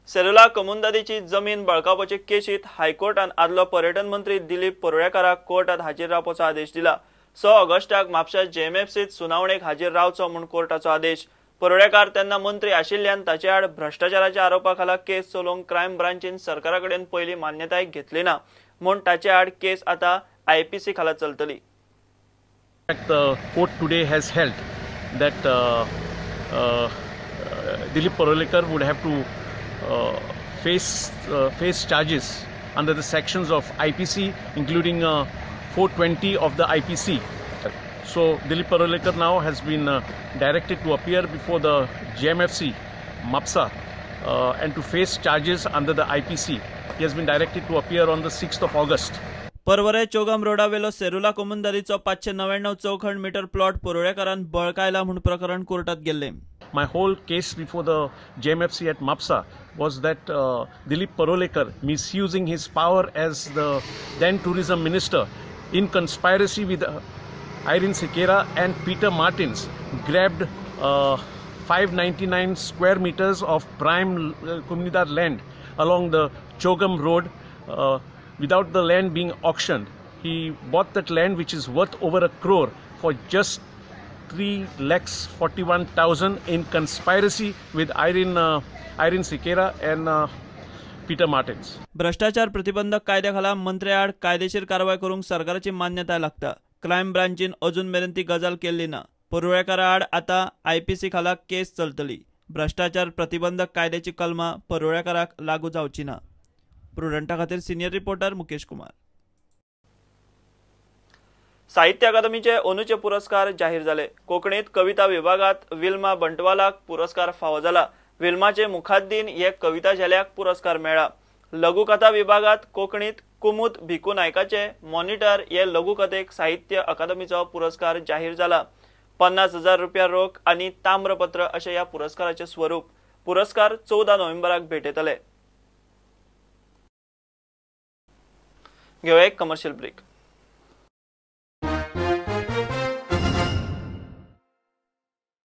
सेरुला कमुंदादीची जमीन बळकावपाचे केशीत हायकोर्टान आदलो पर्यटन मंत्री दिलीप परुळेकाराक कोर्टात हाजीर रावपाचो आदेश दिला। 6 ऑगस्टाक म्हापशा जेएमएफसीत सुनावणेक हाजीर रावचो म्हूण कोर्टाचो आदेश। परुळेकार तेन्ना मंत्री आशिल्ल्यान ताचे आड भ्रष्टाचाराच्या आरोपाखाला केस चलोवंक क्रायम ब्रांचीन सरकाराकडेन पयली मान्यताय घेतली ना म्हूण ताचे आड केस आता आयपीसी खाला चलतली। The court today has held that Dilip Parulekar would have to face charges under the sections of IPC, including 420 of the IPC. So Dilip Parulekar now has been directed to appear before the JMFC, MAPSA, and to face charges under the IPC. He has been directed to appear on the 6th of August. परवरे चौगाम रोडावेलो सेरुला कमुंदादीचो 599 चौखंड metre plot परुळेकारान बळकायला म्हूण प्रकरण कोर्टात गेल्ले। My whole case before the JMFC at MAPSA was that Dilip Parulekar, misusing his power as the then tourism minister, in conspiracy with Irene Sequeira and Peter Martins, grabbed 599 square meters of prime Comunidad land along the Chogam road without the land being auctioned. He bought that land, which is worth over a crore, for just 3,41,000 in conspiracy with Irene Sequeira and Peter Martins. भ्रष्टाचार प्रतिबंधक कायद्याखाला मंत्र्याआड कायदेशीर कारवाई करूंक सरकाराची मान्यताय लागता। Crime ब्रांचीन अजून मेरेन ती गजाल केल्ली ना। परुळेकाराआड आता आयपीसी खाला केस चलतली। भ्रष्टाचार प्रतिबंधक कायद्याची कलमां परुळेकाराक लागू जावची ना। प्रुडंटा खातीर सिनियर रिपोर्टर मुकेश कुमार। साहित्य अकादमीचे अंदूचे पुरस्कार जाहीर जाले। कोंकणीत कविता विभागात विल्मा बंटवालाक पुरस्कार फावो जाला। विल्माचे मुखाद्दीन हे कविता झेल्याक पुरस्कार मेळ्ळा। लघुकथा विभागात कोंकणीत कुमुद भिकू नायकाचे मॉनिटर हे लघुकथेक साहित्य अकादमीचो पुरस्कार जाहीर जाला। 50,000 रुपया रोख आनी ताम्रपत्र अशें ह्या पुरस्काराचे स्वरूप। पुरस्कार 14 नोव्हेंबराक भेटयतले। घेऊया एक कमर्शियल ब्रेक।